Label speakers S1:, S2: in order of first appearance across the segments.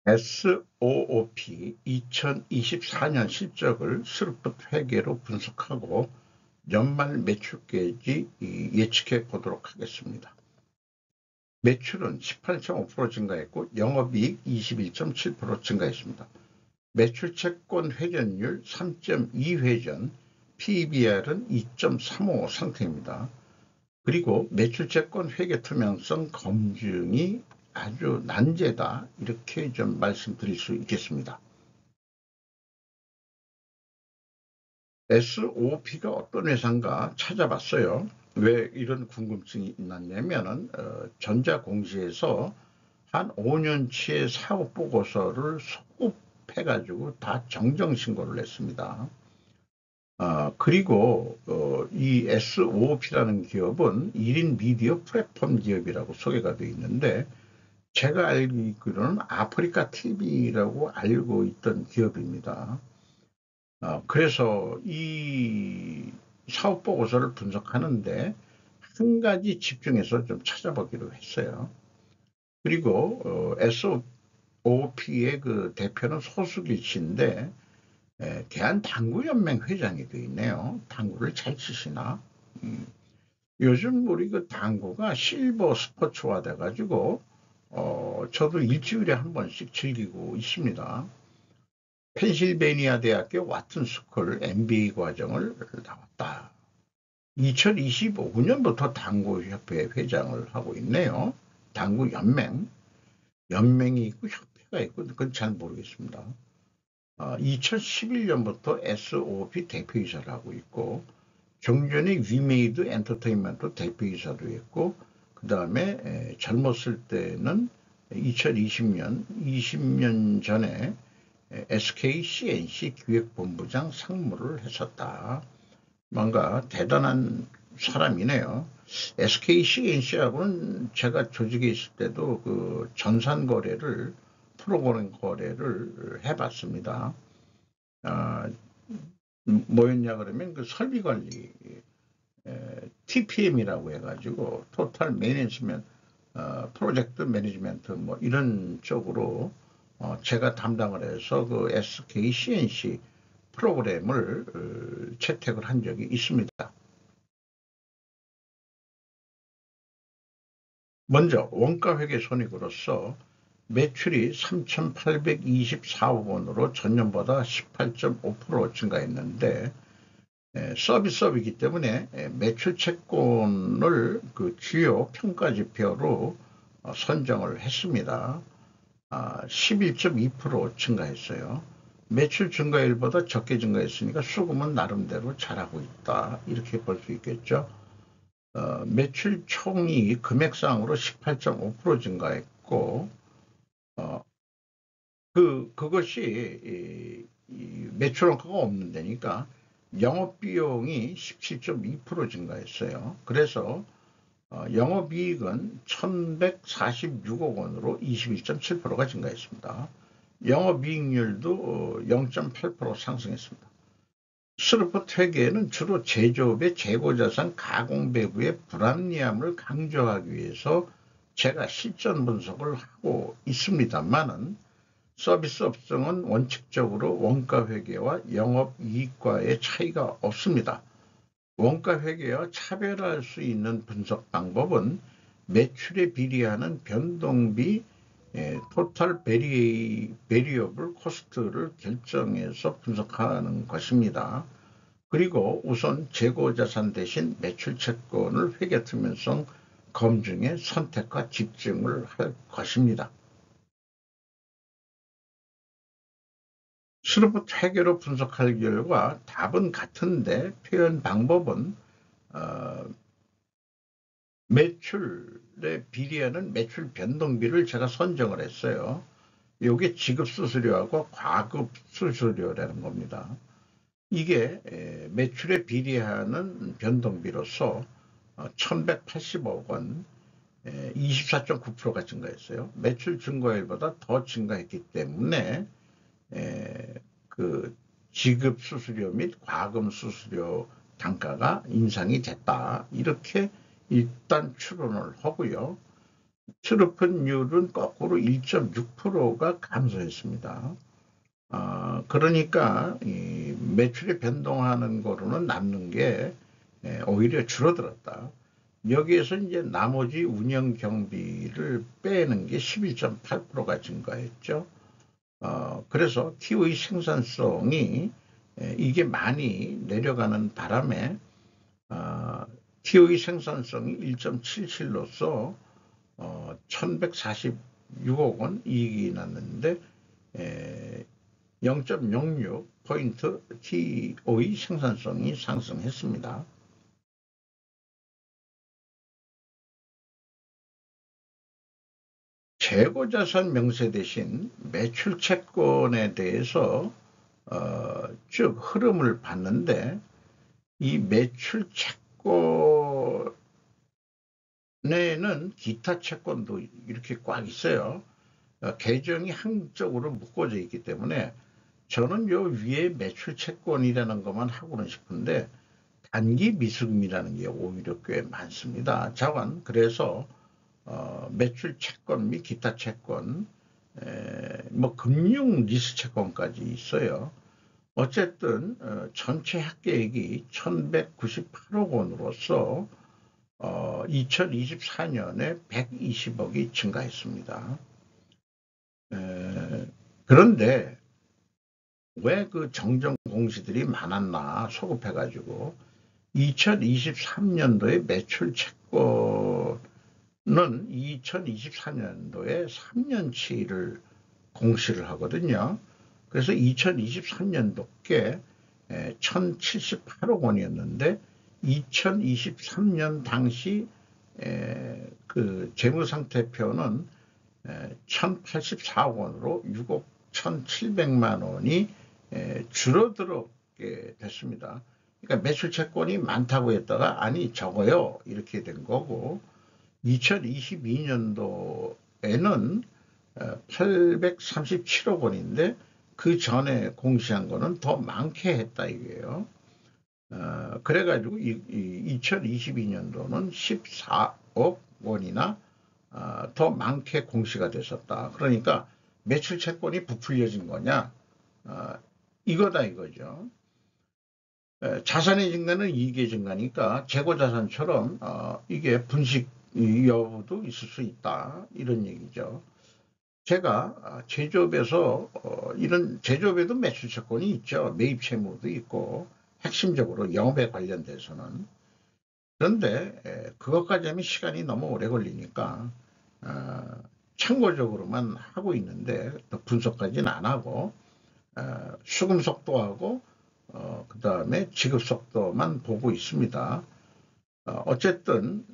S1: SOOP 2024년 실적을 스루프트 회계로 분석하고 연말 매출까지 예측해 보도록 하겠습니다. 매출은 18.5% 증가했고 영업이익 21.7% 증가했습니다. 매출 채권 회전율 3.2회전, PBR은 2.35 상태입니다. 그리고 매출 채권 회계 투명성 검증이 아주 난제다, 이렇게 좀 말씀드릴 수 있겠습니다. SOP가 어떤 회사인가 찾아봤어요. 왜 이런 궁금증이 났냐면은 전자공시에서 한 5년치의 사업 보고서를 소급해가지고 다 정정 신고를 했습니다. 그리고 이 SOP라는 기업은 1인 미디어 플랫폼 기업이라고 소개가 되어 있는데, 제가 알기로는 아프리카 TV라고 알고 있던 기업입니다. 그래서 이 사업 보고서를 분석하는데 한 가지 집중해서 좀 찾아보기로 했어요. 그리고 SOP의 그 대표는 소수길 씨인데 대한당구연맹 회장이 되어 있네요. 당구를 잘 치시나? 요즘 우리 그 당구가 실버 스포츠화 돼가지고 저도 일주일에 한 번씩 즐기고 있습니다. 펜실베니아 대학교 와튼 스쿨 MBA 과정을 나왔다. 2025년부터 당구협회 회장을 하고 있네요. 당구연맹, 연맹이 있고 협회가 있고 그건 잘 모르겠습니다. 2011년부터 SOP 대표이사를 하고 있고, 종전에 위메이드 엔터테인먼트 대표이사도 했고, 그 다음에 젊었을 때는 2020년, 20년 전에 SK CNC 기획본부장 상무를 했었다. 뭔가 대단한 사람이네요. SK CNC하고는 제가 조직에 있을 때도 그 전산 거래를, 프로그램 거래를 해봤습니다. 뭐였냐 그러면 그 설비 관리, TPM이라고 해가지고 토탈 매니지먼트, 프로젝트 매니지먼트 뭐 이런 쪽으로 제가 담당을 해서 그 SK CNC 프로그램을 채택을 한 적이 있습니다. 먼저 원가회계 손익으로서 매출이 3,824억 원으로 전년보다 18.5% 증가했는데, 서비스업이기 때문에 매출 채권을 그 주요 평가 지표로 선정을 했습니다. 11.2% 증가했어요. 매출 증가율보다 적게 증가했으니까 수금은 나름대로 잘하고 있다, 이렇게 볼 수 있겠죠. 매출 총이익 금액상으로 18.5% 증가했고, 그것이 매출 원가가 없는 데니까 영업비용이 17.2% 증가했어요. 그래서 영업이익은 1,146억 원으로 21.7%가 증가했습니다. 영업이익률도 0.8% 상승했습니다. 스루프트 회계에는 주로 제조업의 재고자산 가공 배부의 불합리함을 강조하기 위해서 제가 실전 분석을 하고 있습니다만은, 서비스 업종은 원칙적으로 원가 회계와 영업이익과의 차이가 없습니다. 원가 회계와 차별할 수 있는 분석 방법은 매출에 비례하는 변동비, 토탈 베리어블 코스트를 결정해서 분석하는 것입니다. 그리고 우선 재고자산 대신 매출 채권을 회계 투명성 검증에 선택과 집중을 할 것입니다. 스루프트 회계로 분석할 결과 답은 같은데 표현 방법은 매출에 비례하는 매출 변동비를 제가 선정을 했어요. 이게 지급 수수료하고 과급 수수료라는 겁니다. 이게 매출에 비례하는 변동비로서 1,180억 원, 24.9%가 증가했어요. 매출 증가율보다 더 증가했기 때문에 그 지급 수수료 및 과금 수수료 단가가 인상이 됐다, 이렇게 일단 추론을 하고요. 출입헌율은 거꾸로 1.6%가 감소했습니다. 그러니까 이 매출이 변동하는 거로는 남는 게 오히려 줄어들었다. 여기에서 이제 나머지 운영 경비를 빼는 게 11.8%가 증가했죠. 그래서 TO의 생산성이 이게 많이 내려가는 바람에 TO의 생산성이 1.77로서 1146억 원 이익이 났는데 0.06포인트 TO의 생산성이 상승했습니다. 재고자산 명세 대신 매출 채권에 대해서 쭉 흐름을 봤는데 이 매출 채권에는 기타 채권도 이렇게 꽉 있어요. 계정이 한쪽으로 묶어져 있기 때문에 저는 요 위에 매출 채권이라는 것만 하고는 싶은데 단기 미수금이라는 게 오히려 꽤 많습니다. 자관 그래서 매출 채권 및 기타 채권, 뭐 금융 리스 채권까지 있어요. 어쨌든 전체 합계액이 1198억 원으로서 2024년에 120억이 증가했습니다. 그런데 왜 그 정정 공시들이 많았나 소급해가지고 2023년도에 매출 채권은 2024년도에 3년치를 공시를 하거든요. 그래서 2023년도께 1078억 원이었는데 2023년 당시 그 재무상태표는 1084억 원으로 6억 1700만 원이 줄어들게 됐습니다. 그러니까 매출 채권이 많다고 했다가 아니 적어요 이렇게 된 거고 2022년도에는 837억 원인데 그 전에 공시한 거는 더 많게 했다 이거예요. 그래가지고 2022년도는 14억 원이나 더 많게 공시가 됐었다. 그러니까 매출 채권이 부풀려진 거냐? 이거다 이거죠. 자산의 증가는 이익의 증가니까 재고자산처럼 이게 분식 여부도 있을 수 있다 이런 얘기죠. 제가 제조업에서 이런 제조업에도 매출 채권이 있죠. 매입 채무도 있고 핵심적으로 영업에 관련돼서는. 그런데 그것까지 하면 시간이 너무 오래 걸리니까 참고적으로만 하고 있는데 분석까지는 안 하고 수금 속도하고 그 다음에 지급 속도만 보고 있습니다. 어쨌든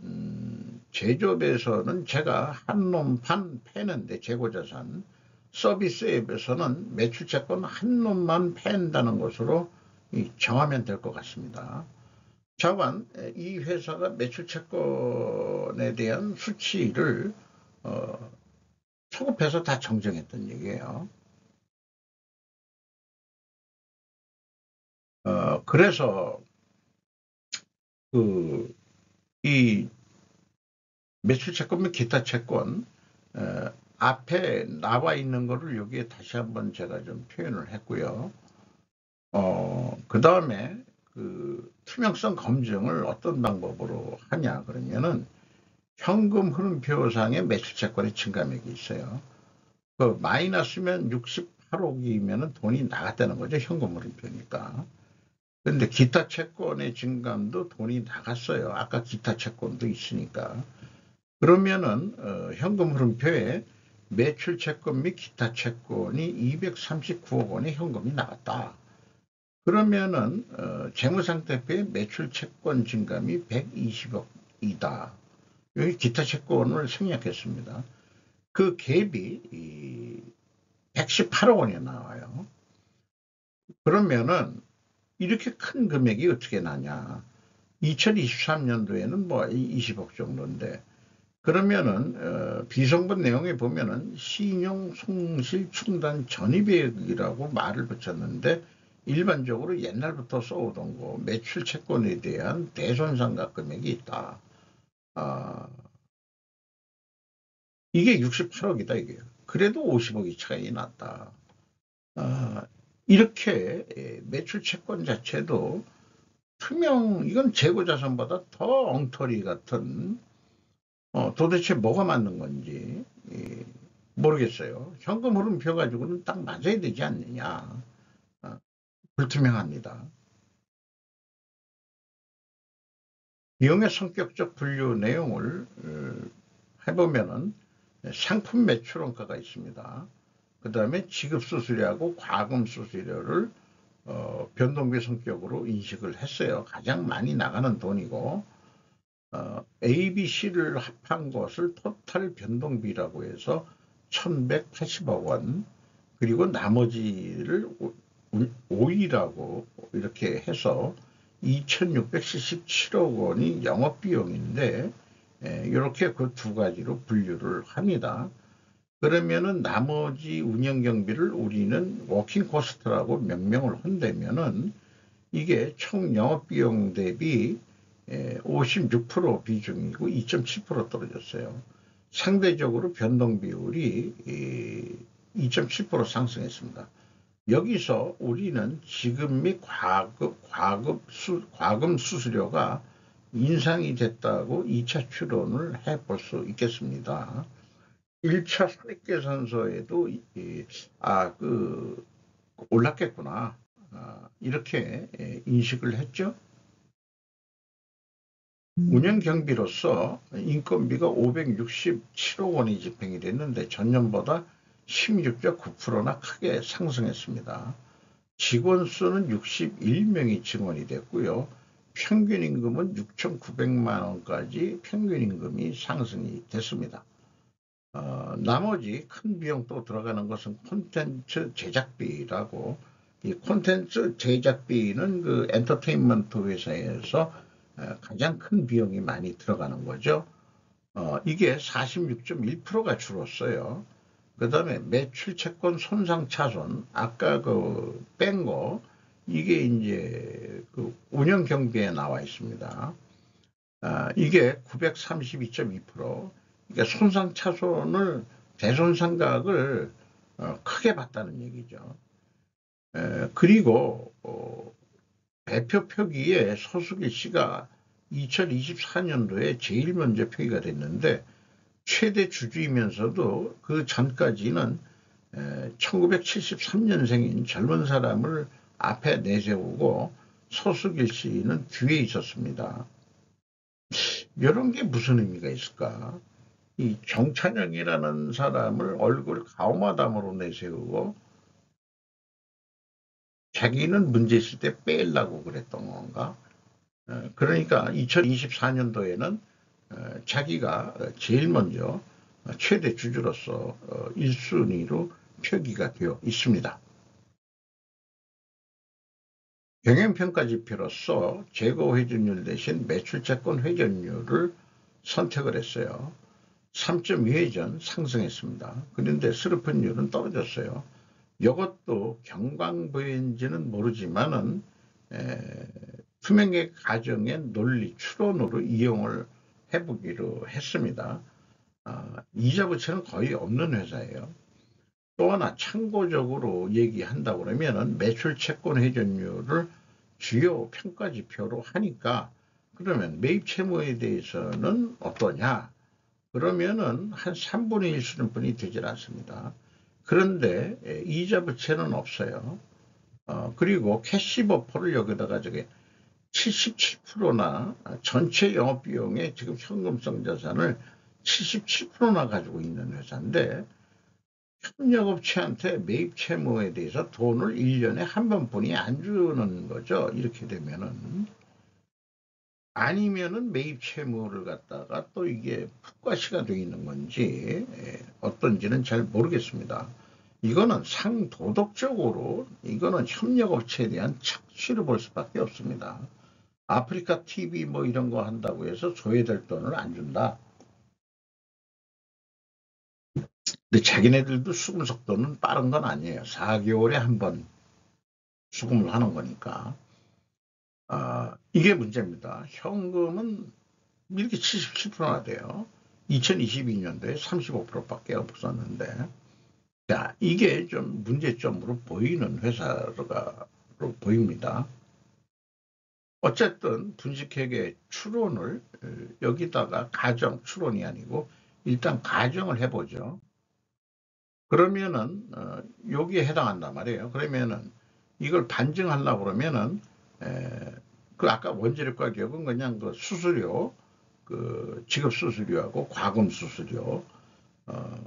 S1: 제조업에서는 제가 한놈판 패는데 재고자산 서비스 앱에서는 매출채권 한 놈만 패는다는 것으로 정하면 될 것 같습니다. 자관 이 회사가 매출채권에 대한 수치를 소급해서 다 정정했던 얘기예요. 그래서 이 매출 채권 및 기타 채권 앞에 나와 있는 거를 여기에 다시 한번 제가 좀 표현을 했고요. 그 다음에 그 투명성 검증을 어떤 방법으로 하냐 그러면은 현금 흐름표상에 매출 채권의 증감액이 있어요. 그 마이너스면 68억이면 돈이 나갔다는 거죠. 현금 흐름표니까. 그런데 기타 채권의 증감도 돈이 나갔어요. 아까 기타 채권도 있으니까. 그러면은 현금 흐름표에 매출 채권 및 기타 채권이 239억 원의 현금이 나갔다. 그러면은 재무상태표에 매출 채권 증감이 120억이다. 여기 기타 채권을 생략했습니다. 그 갭이 118억 원이 나와요. 그러면은 이렇게 큰 금액이 어떻게 나냐. 2023년도에는 뭐 20억 정도인데 그러면은 비성분 내용에 보면은 신용 손실 충당 전입액이라고 말을 붙였는데 일반적으로 옛날부터 써오던 거 매출 채권에 대한 대손상각 금액이 있다. 이게 68억이다 이게. 그래도 50억이 차이 났다. 이렇게 매출 채권 자체도 이건 재고자산보다 더 엉터리 같은, 도대체 뭐가 맞는 건지 모르겠어요. 현금 흐름표 가지고는 딱 맞아야 되지 않느냐. 불투명합니다. 비용의 성격적 분류 내용을 해보면은 상품 매출원가가 있습니다. 그 다음에 지급수수료하고 과금수수료를 변동비 성격으로 인식을 했어요. 가장 많이 나가는 돈이고, A, B, C를 합한 것을 토탈 변동비라고 해서 1180억 원, 그리고 나머지를 O이라고 이렇게 해서 2677억 원이 영업비용인데, 이렇게 그 두 가지로 분류를 합니다. 그러면은 나머지 운영경비를 우리는 워킹 코스트라고 명명을 한다면은 이게 총 영업비용 대비 56% 비중이고 2.7% 떨어졌어요. 상대적으로 변동 비율이 2.7% 상승했습니다. 여기서 우리는 지급 및 과금 수수료가 인상이 됐다고 2차 추론을 해볼 수 있겠습니다. 1차 손익계산서에도 올랐겠구나. 이렇게 인식을 했죠. 운영경비로서 인건비가 567억 원이 집행이 됐는데 전년보다 16.9%나 크게 상승했습니다. 직원 수는 61명이 증원이 됐고요. 평균 임금은 6,900만 원까지 평균 임금이 상승이 됐습니다. 나머지 큰 비용 또 들어가는 것은 콘텐츠 제작비라고, 이 콘텐츠 제작비는 그 엔터테인먼트 회사에서 가장 큰 비용이 많이 들어가는 거죠. 이게 46.1%가 줄었어요. 그 다음에 매출 채권 손상 차손, 아까 뺀 거, 이게 이제 그 운영 경비에 나와 있습니다. 이게 932.2%, 그러니까 손상 차손을, 대손상각을 크게 봤다는 얘기죠. 그리고 배표 표기에 서수길 씨가 2024년도에 제일 먼저 표기가 됐는데 최대 주주이면서도 그 전까지는 1973년생인 젊은 사람을 앞에 내세우고 서수길 씨는 뒤에 있었습니다. 이런 게 무슨 의미가 있을까? 이 정찬영이라는 사람을 얼굴 가오마담으로 내세우고 자기는 문제 있을 때 빼려고 그랬던 건가? 그러니까 2024년도에는 자기가 제일 먼저 최대 주주로서 1순위로 표기가 되어 있습니다. 경영평가지표로서 재고 회전율 대신 매출채권 회전율을 선택을 했어요. 3.2회전 상승했습니다. 그런데 슬픈율은 떨어졌어요. 이것도 경광부인지는 모르지만은 투명계 가정의 논리 추론으로 이용을 해보기로 했습니다. 이자 부채는 거의 없는 회사예요. 또 하나 참고적으로 얘기한다고 그러면은 매출 채권 회전율을 주요 평가 지표로 하니까, 그러면 매입 채무에 대해서는 어떠냐? 그러면은 한 3분의 1 수준뿐이 되질 않습니다. 그런데 이자 부채는 없어요. 그리고 캐시 버퍼를 여기다가 77%나 전체 영업비용의 지금 현금성 자산을 77%나 가지고 있는 회사인데, 협력업체한테 매입 채무에 대해서 돈을 1년에 한 번뿐이 안 주는 거죠. 이렇게 되면은. 아니면은 매입 채무를 갖다가 또 이게 푸가시가 되어 있는 건지 어떤지는 잘 모르겠습니다. 이거는 상도덕적으로 이거는 협력업체에 대한 착취를 볼 수밖에 없습니다. 아프리카 TV 뭐 이런 거 한다고 해서 소외될 돈을 안 준다. 근데 자기네들도 수금 속도는 빠른 건 아니에요. 4개월에 한 번 수금을 하는 거니까. 이게 문제입니다. 현금은 이렇게 77%나 돼요. 2022년도에 35%밖에 없었는데, 자, 이게 좀 문제점으로 보이는 회사가 보입니다. 어쨌든 분식회계 추론을 여기다가 추론이 아니고 일단 가정을 해보죠. 그러면은 여기에 해당한단 말이에요. 그러면은 이걸 반증하려고 그러면은 그 아까 원재료 가격은 그냥 그 수수료, 그 지급 수수료하고 과금 수수료,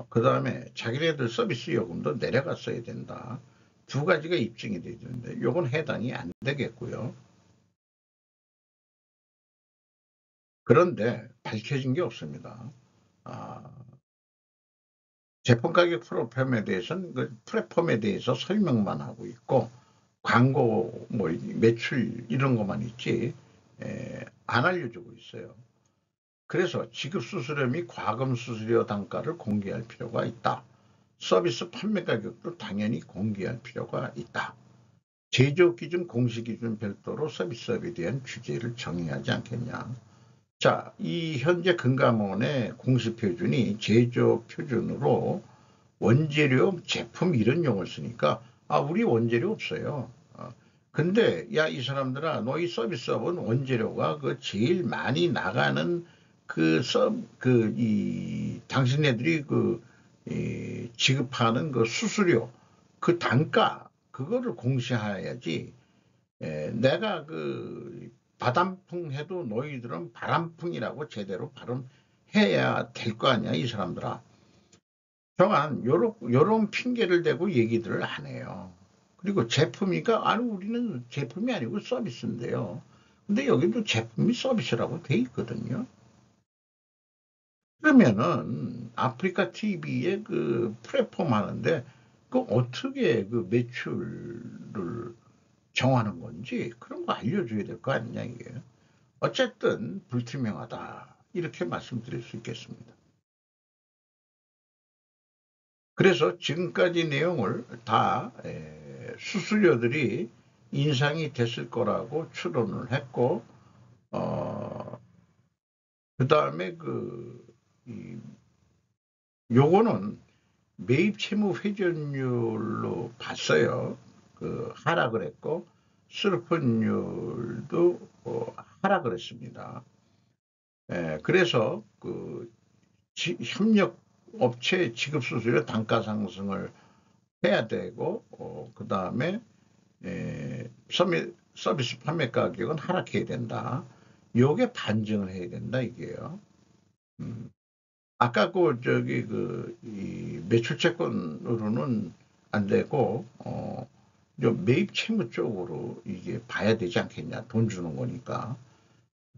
S1: 그 다음에 자기네들 서비스 요금도 내려갔어야 된다. 두 가지가 입증이 돼야 되는데 요건 해당이 안 되겠고요. 그런데 밝혀진 게 없습니다. 아, 제품 가격 프로그램에 대해서는 그 플랫폼에 대해서 설명만 하고 있고 광고 뭐 매출 이런 것만 있지 안 알려주고 있어요. 그래서 지급 수수료 및 과금 수수료 단가를 공개할 필요가 있다. 서비스 판매 가격도 당연히 공개할 필요가 있다. 제조 기준, 공시 기준 별도로 서비스업에 대한 규제를 정의하지 않겠냐. 자, 이 현재 금감원의 공시 표준이 제조 표준으로 원재료, 제품 이런 용어를 쓰니까 우리 원재료 없어요. 근데 야, 이 사람들아, 너희 서비스업은 원재료가 그 제일 많이 나가는 당신네들이 지급하는 그 수수료, 그 단가, 그거를 공시해야지. 내가 바람풍 해도 너희들은 바람풍이라고 제대로 발음해야 될 거 아니야, 이 사람들아. 정한 요런 핑계를 대고 얘기들을 안 해요. 그리고 제품이니까 아니 우리는 제품이 아니고 서비스인데요. 근데 여기도 제품이 서비스라고 돼 있거든요. 그러면은 아프리카 TV에 그 플랫폼 하는데 그 어떻게 그 매출을 정하는 건지 그런 거 알려줘야 될 거 아니냐 이게. 어쨌든 불투명하다 이렇게 말씀드릴 수 있겠습니다. 그래서 지금까지 내용을 다 수수료들이 인상이 됐을 거라고 추론을 했고 그 다음에 요거는 매입 채무 회전율로 봤어요. 하락을 했고 수르폰율도 하락을 했습니다. 그래서 협력 업체 지급 수수료 단가 상승을 해야 되고 그 다음에 서비스 판매 가격은 하락해야 된다. 요게 반증을 해야 된다 이게요. 아까 이 매출 채권으로는 안 되고 매입 채무 쪽으로 이게 봐야 되지 않겠냐. 돈 주는 거니까.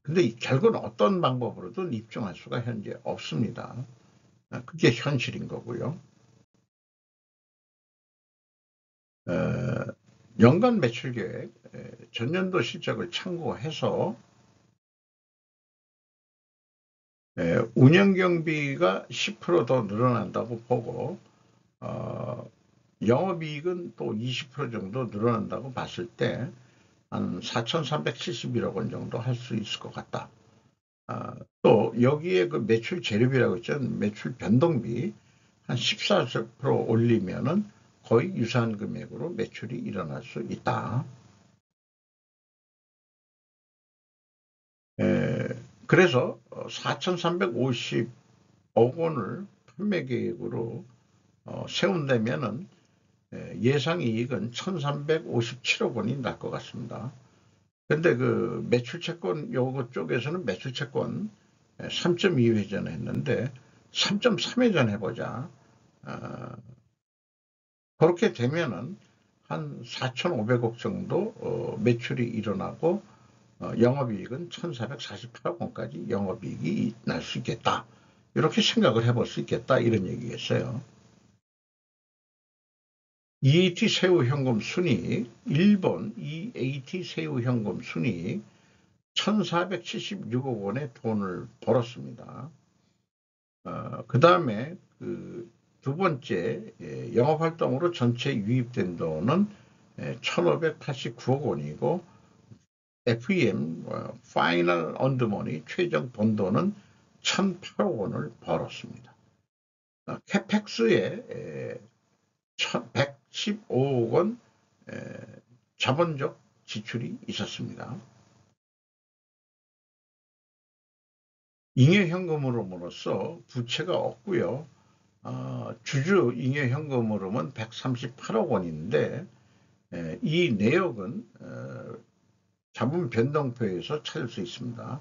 S1: 근데 결국은 어떤 방법으로든 입증할 수가 현재 없습니다. 그게 현실인 거고요. 연간 매출 계획, 전년도 실적을 참고해서 운영 경비가 10%더 늘어난다고 보고 영업이익은 또 20% 정도 늘어난다고 봤을 때 한 4,371억 원 정도 할 수 있을 것 같다. 또 여기에 그 매출 재료비라고 있죠. 매출 변동비 한 14% 올리면은 거의 유사한 금액으로 매출이 일어날 수 있다. 그래서 4,350억 원을 판매 계획으로 세운다면은 예상 이익은 1,357억 원이 날 것 같습니다. 근데 그 매출 채권 요거 쪽에서는 매출 채권 3.2회전 했는데 3.3회전 해보자. 그렇게 되면은 한 4,500억 정도 매출이 일어나고 영업이익은 1,448억 원까지 영업이익이 날 수 있겠다. 이렇게 생각을 해볼 수 있겠다. 이런 얘기겠어요. EAT 세후 현금 순이익, 일본 EAT 세후 현금 순이익 1,476억 원의 돈을 벌었습니다. 그 다음에 두 번째 영업활동으로 전체 유입된 돈은 1,589억 원이고 FEM Final Earned Money 최종 본 돈은 1,008억 원을 벌었습니다. 캐펙스에 115억 원 자본적 지출이 있었습니다. 잉여현금으로서 부채가 없고요. 주주 잉여현금으로는 138억 원인데 이 내역은 자본 변동표에서 찾을 수 있습니다.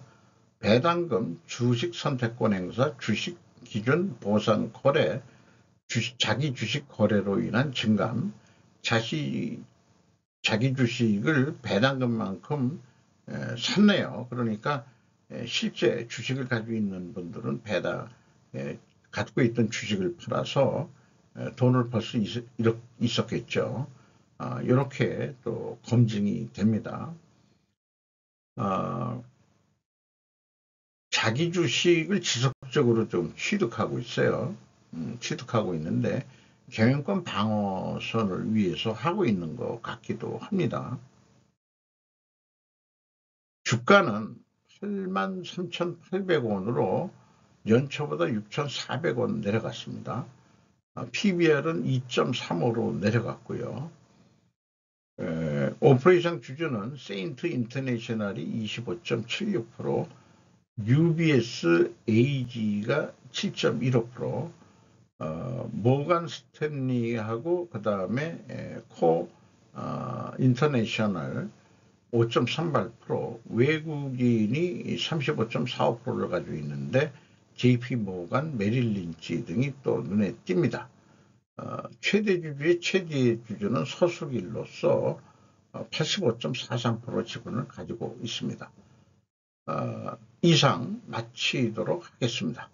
S1: 배당금, 주식 선택권 행사, 주식 기준 보상 거래, 자기 주식 거래로 인한 증감, 자기 주식을 배당금만큼 샀네요. 그러니까 실제 주식을 가지고 있는 분들은 갖고 있던 주식을 팔아서 돈을 벌 수 있었겠죠. 이렇게 또 검증이 됩니다. 자기 주식을 지속적으로 좀 취득하고 있어요. 취득하고 있는데 경영권 방어선을 위해서 하고 있는 것 같기도 합니다. 주가는 83,800원으로 연초보다 6,400원 내려갔습니다. PBR은 2.35로 내려갔고요. 오퍼레이션 주주는 세인트 인터내셔널이 25.76%, UBS AG가 7.15%, 모간 스탠리하고 그 다음에 코 인터내셔널 5.38%, 외국인이 35.45%를 가지고 있는데 JP 모간, 메릴 린치 등이 또 눈에 띕니다. 최대 주주의 최대 주주는 서술일로서 85.43% 지분을 가지고 있습니다. 이상 마치도록 하겠습니다.